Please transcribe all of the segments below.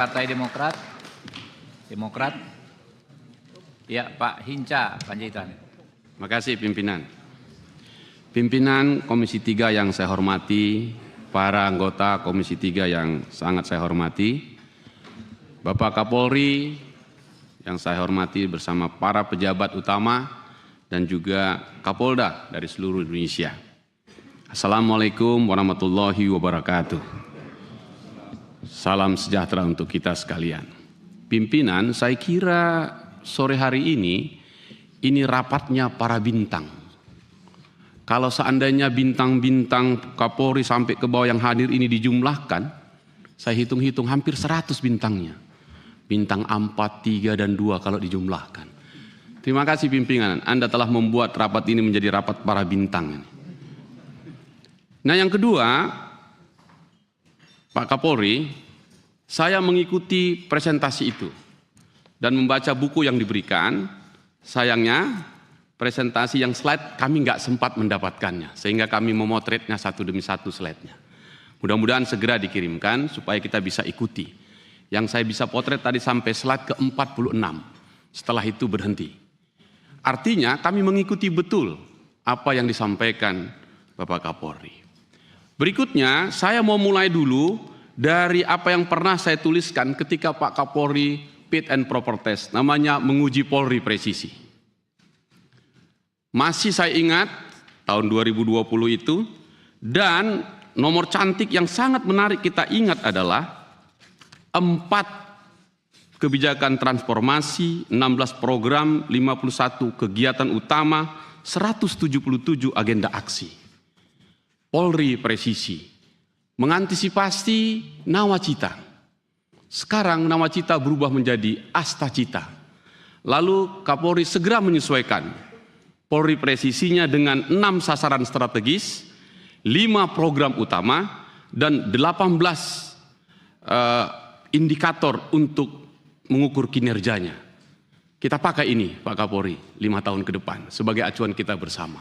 Partai Demokrat. Ya, Pak Hinca Panjaitan. Terima kasih pimpinan. Pimpinan Komisi 3 yang saya hormati, para anggota Komisi 3 yang sangat saya hormati, Bapak Kapolri yang saya hormati bersama para pejabat utama dan juga Kapolda dari seluruh Indonesia. Assalamualaikum warahmatullahi wabarakatuh. Salam sejahtera untuk kita sekalian. Pimpinan, saya kira sore hari ini rapatnya para bintang. Kalau seandainya bintang-bintang Kapolri sampai ke bawah yang hadir ini dijumlahkan, saya hitung-hitung hampir 100 bintangnya. Bintang 4, 3, dan 2 kalau dijumlahkan. Terima kasih pimpinan, Anda telah membuat rapat ini menjadi rapat para bintang. Nah, yang kedua, Pak Kapolri, saya mengikuti presentasi itu dan membaca buku yang diberikan. Sayangnya presentasi yang slide kami nggak sempat mendapatkannya, sehingga kami memotretnya satu demi satu slide-nya. Mudah-mudahan segera dikirimkan supaya kita bisa ikuti. Yang saya bisa potret tadi sampai slide ke-46, setelah itu berhenti. Artinya kami mengikuti betul apa yang disampaikan Bapak Kapolri. Berikutnya, saya mau mulai dulu dari apa yang pernah saya tuliskan ketika Pak Kapolri fit and proper test, namanya menguji Polri presisi. Masih saya ingat tahun 2020 itu, dan nomor cantik yang sangat menarik kita ingat adalah 4 kebijakan transformasi, 16 program, 51 kegiatan utama, 177 agenda aksi. Polri presisi, mengantisipasi nawacita. Sekarang nawacita berubah menjadi astacita. Lalu Kapolri segera menyesuaikan Polri presisinya dengan 6 sasaran strategis, 5 program utama, dan 18 indikator untuk mengukur kinerjanya. Kita pakai ini Pak Kapolri 5 tahun ke depan sebagai acuan kita bersama.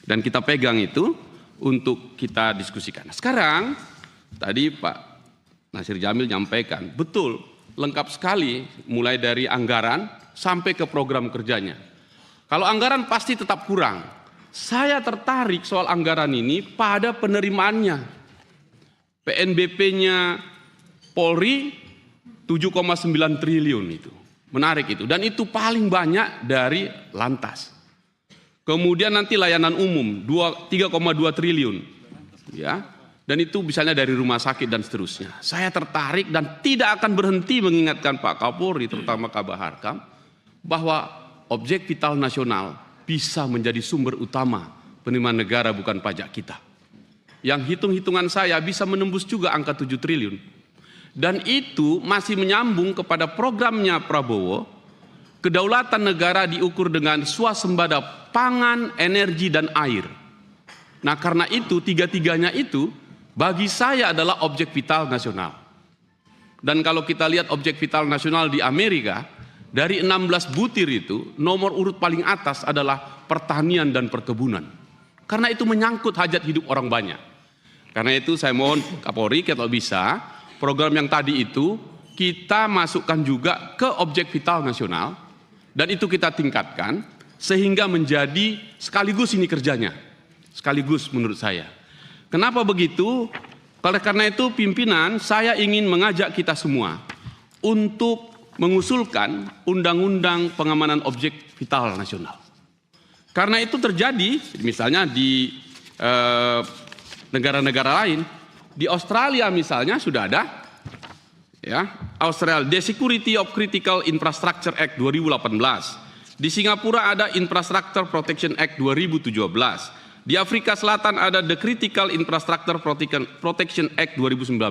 Dan kita pegang itu untuk kita diskusikan. Sekarang, tadi Pak Nasir Jamil nyampaikan, betul, lengkap sekali mulai dari anggaran sampai ke program kerjanya. Kalau anggaran pasti tetap kurang. Saya tertarik soal anggaran ini pada penerimaannya. PNBP-nya Polri 7,9 triliun itu. Menarik itu. Dan itu paling banyak dari Lantas. Kemudian nanti layanan umum 3,2 triliun, ya, dan itu misalnya dari rumah sakit dan seterusnya. Saya tertarik dan tidak akan berhenti mengingatkan Pak Kapolri, terutama Kabar Harkam, bahwa objek vital nasional bisa menjadi sumber utama penerimaan negara bukan pajak kita. Yang hitung-hitungan saya bisa menembus juga angka 7 triliun. Dan itu masih menyambung kepada programnya Prabowo. Kedaulatan negara diukur dengan swasembada pangan, energi, dan air. Nah, karena itu tiga-tiganya itu bagi saya adalah objek vital nasional. Dan kalau kita lihat objek vital nasional di Amerika, dari 16 butir itu nomor urut paling atas adalah pertanian dan perkebunan. Karena itu menyangkut hajat hidup orang banyak. Karena itu saya mohon Kapolri kalau bisa program yang tadi itu kita masukkan juga ke objek vital nasional. Dan itu kita tingkatkan sehingga menjadi sekaligus ini kerjanya. Sekaligus menurut saya. Kenapa begitu? Karena itu pimpinan, saya ingin mengajak kita semua untuk mengusulkan undang-undang pengamanan objek vital nasional. Karena itu terjadi misalnya di negara-negara lain. Di Australia misalnya sudah ada, ya, Australia, The Security of Critical Infrastructure Act 2018. Di Singapura ada Infrastructure Protection Act 2017. Di Afrika Selatan ada The Critical Infrastructure Protection Act 2019.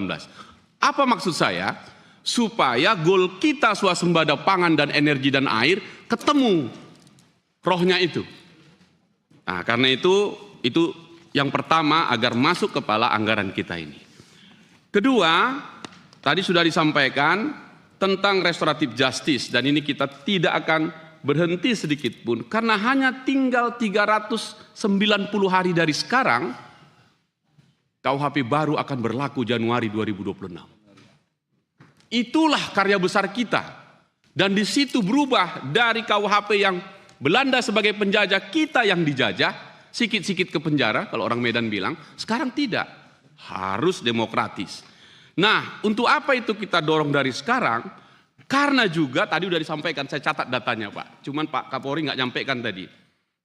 Apa maksud saya? Supaya goal kita swasembada pangan dan energi dan air ketemu rohnya itu. Nah, karena itu yang pertama agar masuk kepala anggaran kita ini. Kedua, tadi sudah disampaikan tentang restoratif justice, dan ini kita tidak akan berhenti sedikit pun karena hanya tinggal 390 hari dari sekarang KUHP baru akan berlaku Januari 2026. Itulah karya besar kita. Dan di situ berubah dari KUHP yang Belanda sebagai penjajah, kita yang dijajah, sikit-sikit ke penjara, kalau orang Medan bilang, sekarang tidak. Harus demokratis. Nah, untuk apa itu kita dorong dari sekarang? Karena juga, tadi sudah disampaikan, saya catat datanya Pak. Cuman Pak Kapolri nggak nyampaikan tadi.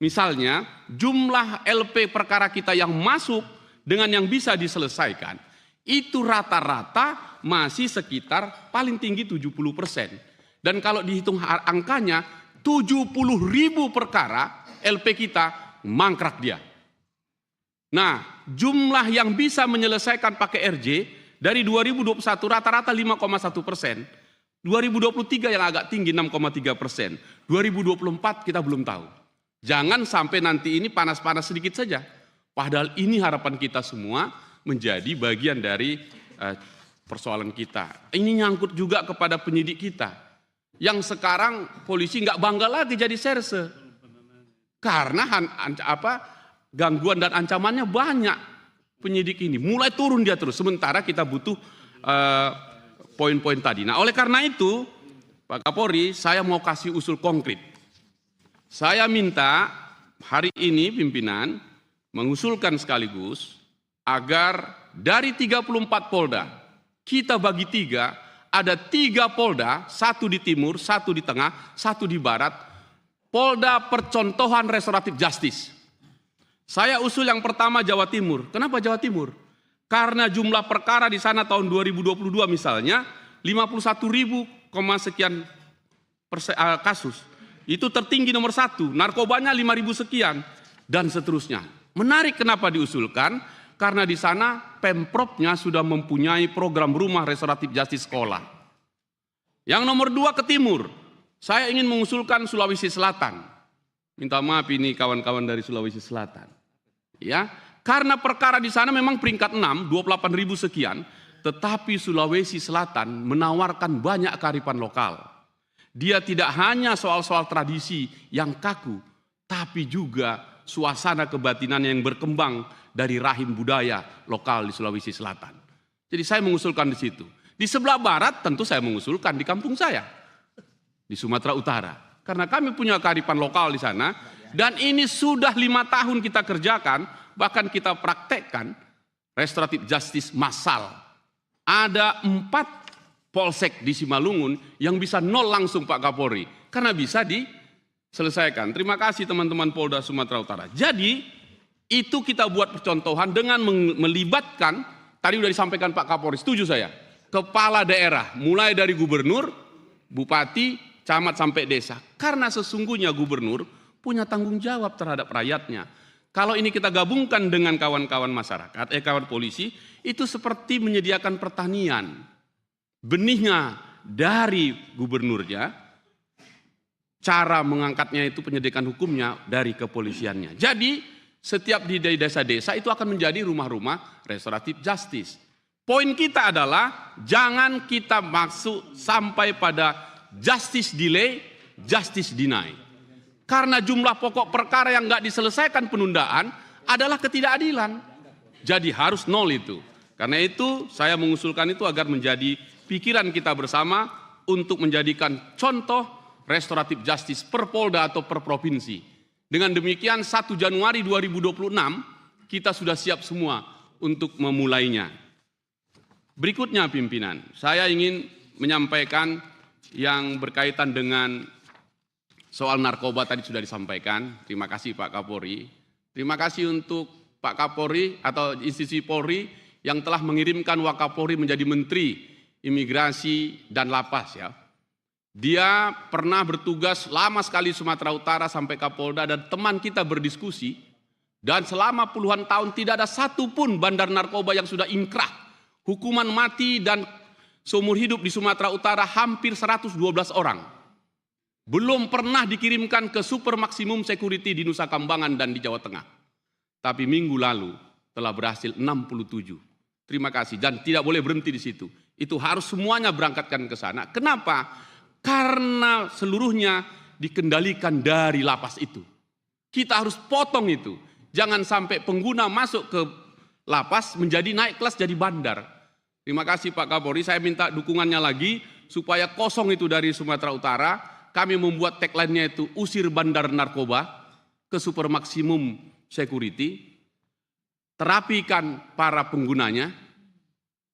Misalnya, jumlah LP perkara kita yang masuk dengan yang bisa diselesaikan, itu rata-rata masih sekitar paling tinggi 70%. Dan kalau dihitung angkanya, 70.000 perkara LP kita mangkrak dia. Nah, jumlah yang bisa menyelesaikan pakai RJ dari 2021 rata-rata 5,1%. 2023 yang agak tinggi 6,3%. 2024 kita belum tahu. Jangan sampai nanti ini panas-panas sedikit saja. Padahal ini harapan kita semua menjadi bagian dari persoalan kita. Ini nyangkut juga kepada penyidik kita. Yang sekarang polisi nggak bangga lagi jadi serse. Karena gangguan dan ancamannya banyak penyidik ini. Mulai turun dia terus. Sementara kita butuh poin-poin tadi. Nah oleh karena itu Pak Kapolri, saya mau kasih usul konkret. Saya minta hari ini pimpinan mengusulkan sekaligus agar dari 34 Polda kita bagi 3, ada 3 Polda, 1 di timur, 1 di tengah, 1 di barat, Polda percontohan restoratif justice. Saya usul yang pertama Jawa Timur. Kenapa Jawa Timur? Karena jumlah perkara di sana tahun 2022 misalnya 51.000 sekian kasus. Itu tertinggi nomor 1, narkobanya 5.000 sekian dan seterusnya. Menarik kenapa diusulkan? Karena di sana Pemprovnya sudah mempunyai program rumah restoratif justice sekolah. Yang nomor 2 ke timur, saya ingin mengusulkan Sulawesi Selatan. Minta maaf ini kawan-kawan dari Sulawesi Selatan. Ya, karena perkara di sana memang peringkat 6, 28.000 sekian, tetapi Sulawesi Selatan menawarkan banyak kearifan lokal. Dia tidak hanya soal-soal tradisi yang kaku, tapi juga suasana kebatinan yang berkembang dari rahim budaya lokal di Sulawesi Selatan. Jadi saya mengusulkan di situ. Di sebelah barat tentu saya mengusulkan di kampung saya, di Sumatera Utara. Karena kami punya kearifan lokal di sana, dan ini sudah 5 tahun kita kerjakan, bahkan kita praktekkan restoratif justice massal. Ada 4 polsek di Simalungun yang bisa 0 langsung Pak Kapolri, karena bisa diselesaikan. Terima kasih teman-teman Polda Sumatera Utara. Jadi itu kita buat percontohan dengan melibatkan, tadi sudah disampaikan Pak Kapolri, setuju saya, kepala daerah, mulai dari gubernur, bupati, camat sampai desa. Karena sesungguhnya gubernur punya tanggung jawab terhadap rakyatnya. Kalau ini kita gabungkan dengan kawan-kawan masyarakat, kawan polisi, itu seperti menyediakan pertanian. Benihnya dari gubernurnya, cara mengangkatnya itu penyediaan hukumnya dari kepolisiannya. Jadi setiap di desa-desa itu akan menjadi rumah-rumah restoratif justice. Poin kita adalah jangan kita masuk sampai pada justice delay, justice deny. Karena jumlah pokok perkara yang nggak diselesaikan penundaan adalah ketidakadilan. Jadi harus 0 itu. Karena itu saya mengusulkan itu agar menjadi pikiran kita bersama untuk menjadikan contoh restoratif justice per Polda atau per provinsi. Dengan demikian 1 Januari 2026 kita sudah siap semua untuk memulainya. Berikutnya pimpinan, saya ingin menyampaikan yang berkaitan dengan soal narkoba tadi sudah disampaikan. Terima kasih Pak Kapolri. Terima kasih untuk Pak Kapolri atau institusi Polri yang telah mengirimkan Wakapolri menjadi Menteri Imigrasi dan Lapas ya. Dia pernah bertugas lama sekali Sumatera Utara sampai Kapolda dan teman kita berdiskusi dan selama puluhan tahun tidak ada satupun bandar narkoba yang sudah inkrah. Hukuman mati dan seumur hidup di Sumatera Utara hampir 112 orang. Belum pernah dikirimkan ke super maksimum security di Nusa Kambangan dan di Jawa Tengah. Tapi minggu lalu telah berhasil 67. Terima kasih dan tidak boleh berhenti di situ. Itu harus semuanya berangkatkan ke sana. Kenapa? Karena seluruhnya dikendalikan dari lapas itu. Kita harus potong itu. Jangan sampai pengguna masuk ke lapas menjadi naik kelas jadi bandar. Terima kasih Pak Kapolri, saya minta dukungannya lagi supaya kosong itu dari Sumatera Utara. Kami membuat tagline-nya itu usir bandar narkoba ke super maksimum security, terapikan para penggunanya,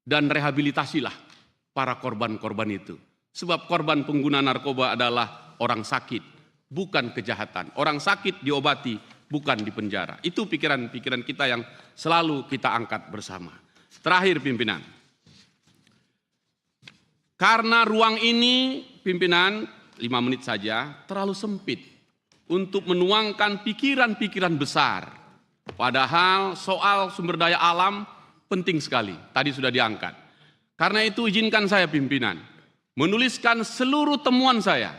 dan rehabilitasilah para korban-korban itu. Sebab korban pengguna narkoba adalah orang sakit, bukan kejahatan. Orang sakit diobati, bukan dipenjara. Itu pikiran-pikiran kita yang selalu kita angkat bersama. Terakhir pimpinan, karena ruang ini pimpinan 5 menit saja terlalu sempit untuk menuangkan pikiran-pikiran besar. Padahal soal sumber daya alam penting sekali, tadi sudah diangkat. Karena itu izinkan saya pimpinan menuliskan seluruh temuan saya,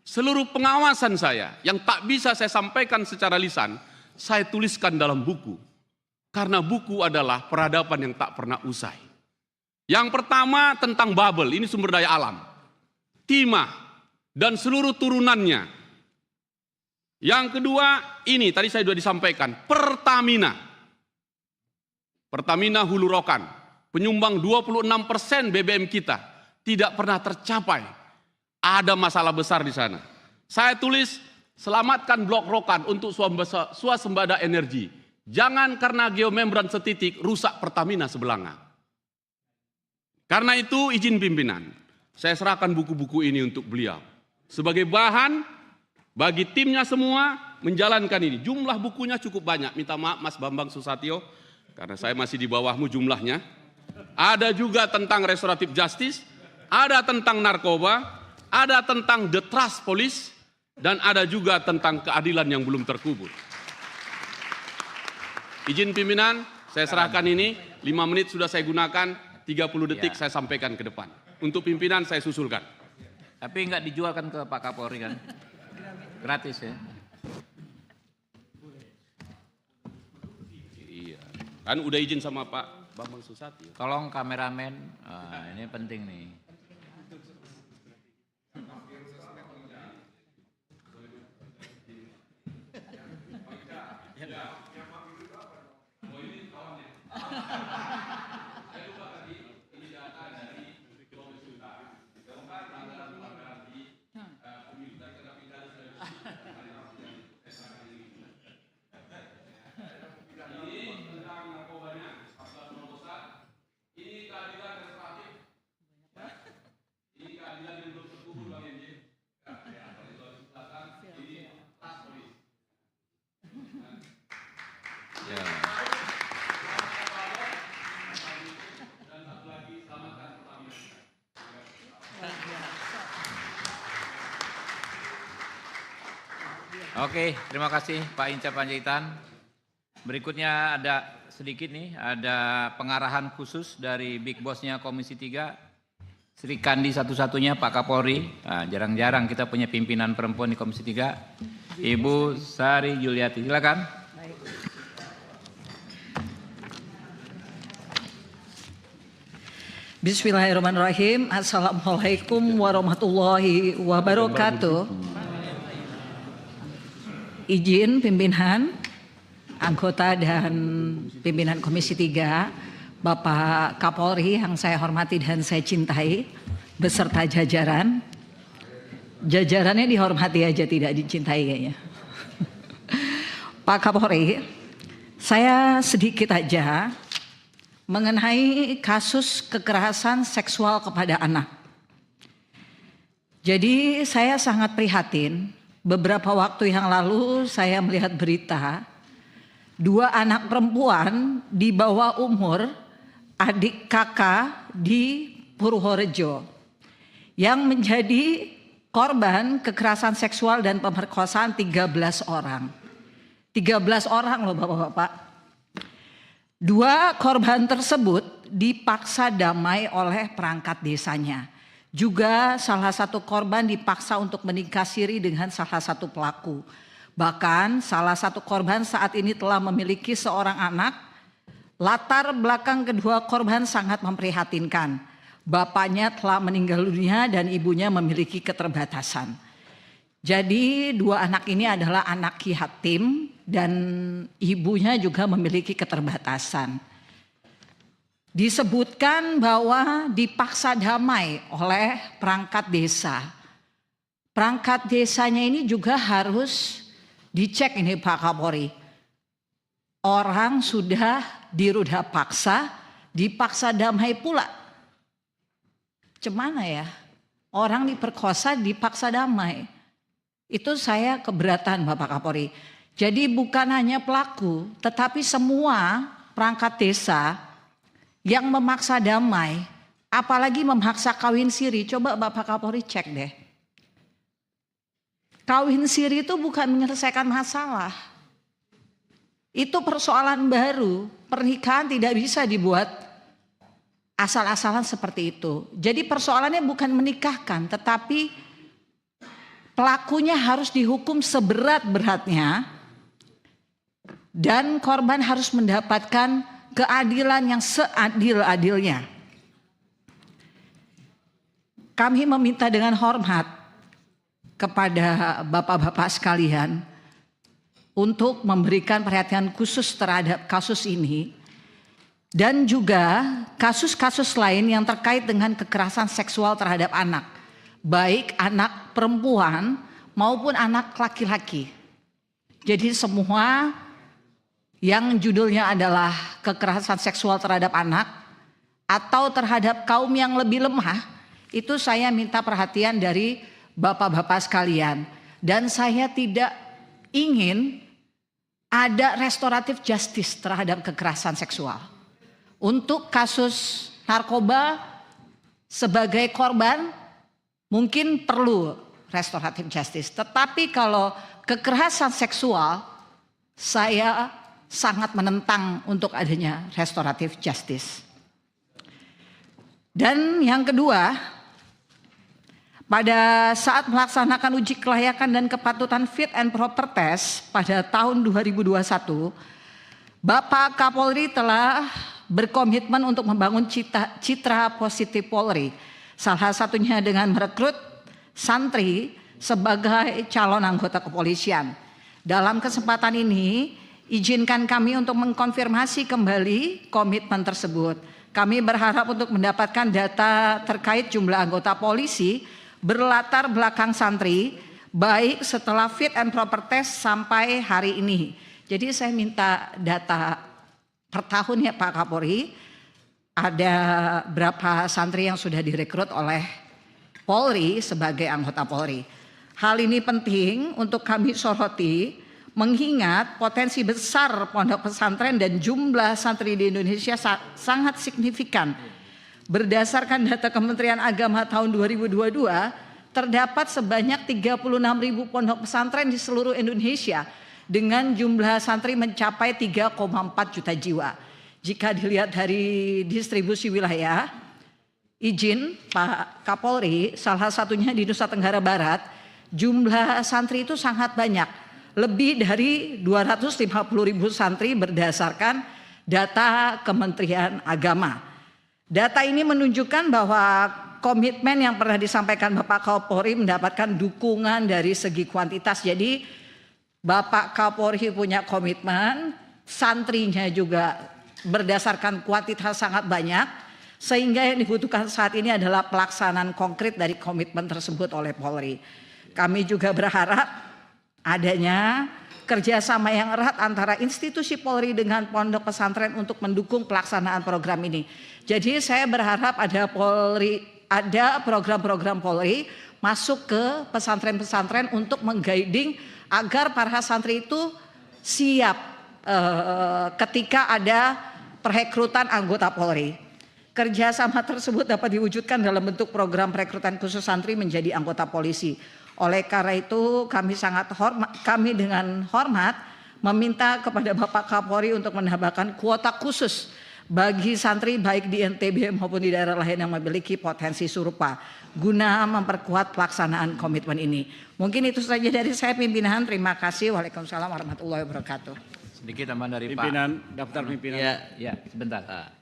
seluruh pengawasan saya yang tak bisa saya sampaikan secara lisan, saya tuliskan dalam buku. Karena buku adalah peradaban yang tak pernah usai. Yang pertama tentang bubble, ini sumber daya alam. Timah dan seluruh turunannya. Yang kedua, ini tadi saya sudah disampaikan, Pertamina. Pertamina Hulu Rokan, penyumbang 26% BBM kita, tidak pernah tercapai. Ada masalah besar di sana. Saya tulis, selamatkan blok Rokan untuk swasembada energi. Jangan karena geomembran setitik rusak Pertamina sebelanga. Karena itu izin pimpinan, saya serahkan buku-buku ini untuk beliau. Sebagai bahan bagi timnya semua menjalankan ini. Jumlah bukunya cukup banyak. Minta maaf Mas Bambang Susatyo, karena saya masih di bawahmu jumlahnya. Ada juga tentang restoratif justice, ada tentang narkoba, ada tentang the trust police, dan ada juga tentang keadilan yang belum terkubur. Izin pimpinan, saya serahkan ini, 5 menit sudah saya gunakan, 30 detik saya sampaikan ke depan. Untuk pimpinan saya susulkan. Tapi nggak dijualkan ke Pak Kapolri kan? Gratis ya? Iya, kan udah izin sama Pak Bambang Susatyo. Tolong kameramen, ini penting nih. Oke, terima kasih Pak Hinca Panjaitan. Berikutnya ada sedikit nih, ada pengarahan khusus dari Big Boss-nya Komisi 3, Sri Kandi satu-satunya Pak Kapolri. Nah, jarang-jarang kita punya pimpinan perempuan di Komisi 3, Ibu Sari Juliati. Silakan. Bismillahirrahmanirrahim. Assalamualaikum warahmatullahi wabarakatuh. Izin pimpinan, anggota dan pimpinan Komisi 3, Bapak Kapolri yang saya hormati dan saya cintai, beserta jajaran. Jajarannya dihormati aja, tidak dicintai kayaknya. Pak Kapolri, saya sedikit aja mengenai kasus kekerasan seksual kepada anak. Jadi saya sangat prihatin. Beberapa waktu yang lalu saya melihat berita 2 anak perempuan di bawah umur, adik kakak di Purworejo, yang menjadi korban kekerasan seksual dan pemerkosaan 13 orang. 13 orang loh Bapak-bapak. 2 korban tersebut dipaksa damai oleh perangkat desanya. Juga salah satu korban dipaksa untuk menikah siri dengan salah satu pelaku. Bahkan salah satu korban saat ini telah memiliki seorang anak. Latar belakang kedua korban sangat memprihatinkan. Bapaknya telah meninggal dunia dan ibunya memiliki keterbatasan. Jadi 2 anak ini adalah anak yatim dan ibunya juga memiliki keterbatasan. disebutkan bahwa dipaksa damai oleh perangkat desa. Perangkat desanya ini juga harus dicek ini Pak Kapolri. Orang sudah diruda paksa, dipaksa damai pula. Cemana ya? Orang diperkosa, dipaksa damai. Itu saya keberatan Bapak Kapolri. Jadi bukan hanya pelaku, tetapi semua perangkat desa yang memaksa damai, apalagi memaksa kawin siri. Coba Bapak Kapolri cek deh. Kawin siri itu bukan menyelesaikan masalah. Itu persoalan baru. Pernikahan tidak bisa dibuat asal-asalan seperti itu. Jadi persoalannya bukan menikahkan, tetapi pelakunya harus dihukum seberat-beratnya dan korban harus mendapatkan keadilan yang seadil-adilnya. Kami meminta dengan hormat kepada bapak-bapak sekalian untuk memberikan perhatian khusus terhadap kasus ini dan juga kasus-kasus lain yang terkait dengan kekerasan seksual terhadap anak, baik anak perempuan maupun anak laki-laki. Jadi semua yang judulnya adalah kekerasan seksual terhadap anak atau terhadap kaum yang lebih lemah, itu saya minta perhatian dari bapak-bapak sekalian. Dan saya tidak ingin ada restoratif justice terhadap kekerasan seksual. Untuk kasus narkoba sebagai korban mungkin perlu restoratif justice. Tetapi kalau kekerasan seksual saya sangat menentang untuk adanya restoratif justice. Dan yang kedua, pada saat melaksanakan uji kelayakan dan kepatutan fit and proper test pada tahun 2021, Bapak Kapolri telah berkomitmen untuk membangun citra positif Polri. Salah satunya dengan merekrut santri sebagai calon anggota kepolisian. Dalam kesempatan ini, izinkan kami untuk mengkonfirmasi kembali komitmen tersebut. Kami berharap untuk mendapatkan data terkait jumlah anggota polisi berlatar belakang santri, baik setelah fit and proper test sampai hari ini. Jadi saya minta data per tahun ya Pak Kapolri, ada berapa santri yang sudah direkrut oleh Polri sebagai anggota Polri. Hal ini penting untuk kami soroti, mengingat potensi besar pondok pesantren dan jumlah santri di Indonesia sangat signifikan. Berdasarkan data Kementerian Agama tahun 2022, terdapat sebanyak 36.000 pondok pesantren di seluruh Indonesia dengan jumlah santri mencapai 3,4 juta jiwa. Jika dilihat dari distribusi wilayah, izin Pak Kapolri, salah satunya di Nusa Tenggara Barat, jumlah santri itu sangat banyak. Lebih dari 250.000 santri berdasarkan data Kementerian Agama. Data ini menunjukkan bahwa komitmen yang pernah disampaikan Bapak Kapolri mendapatkan dukungan dari segi kuantitas. Jadi Bapak Kapolri punya komitmen, santrinya juga berdasarkan kuantitas sangat banyak, sehingga yang dibutuhkan saat ini adalah pelaksanaan konkret dari komitmen tersebut oleh Polri. Kami juga berharap adanya kerjasama yang erat antara institusi Polri dengan pondok pesantren untuk mendukung pelaksanaan program ini. Jadi saya berharap ada program-program Polri masuk ke pesantren-pesantren untuk mengguiding agar para santri itu siap ketika ada perekrutan anggota Polri. Kerjasama tersebut dapat diwujudkan dalam bentuk program perekrutan khusus santri menjadi anggota polisi. Oleh karena itu kami dengan hormat meminta kepada Bapak Kapolri untuk menambahkan kuota khusus bagi santri baik di NTB maupun di daerah lain yang memiliki potensi serupa guna memperkuat pelaksanaan komitmen ini. Mungkin itu saja dari saya pimpinan. Terima kasih. Waalaikumsalam warahmatullahi wabarakatuh. Sedikit tambahan dari Pimpinan, daftar pimpinan. Ya, sebentar.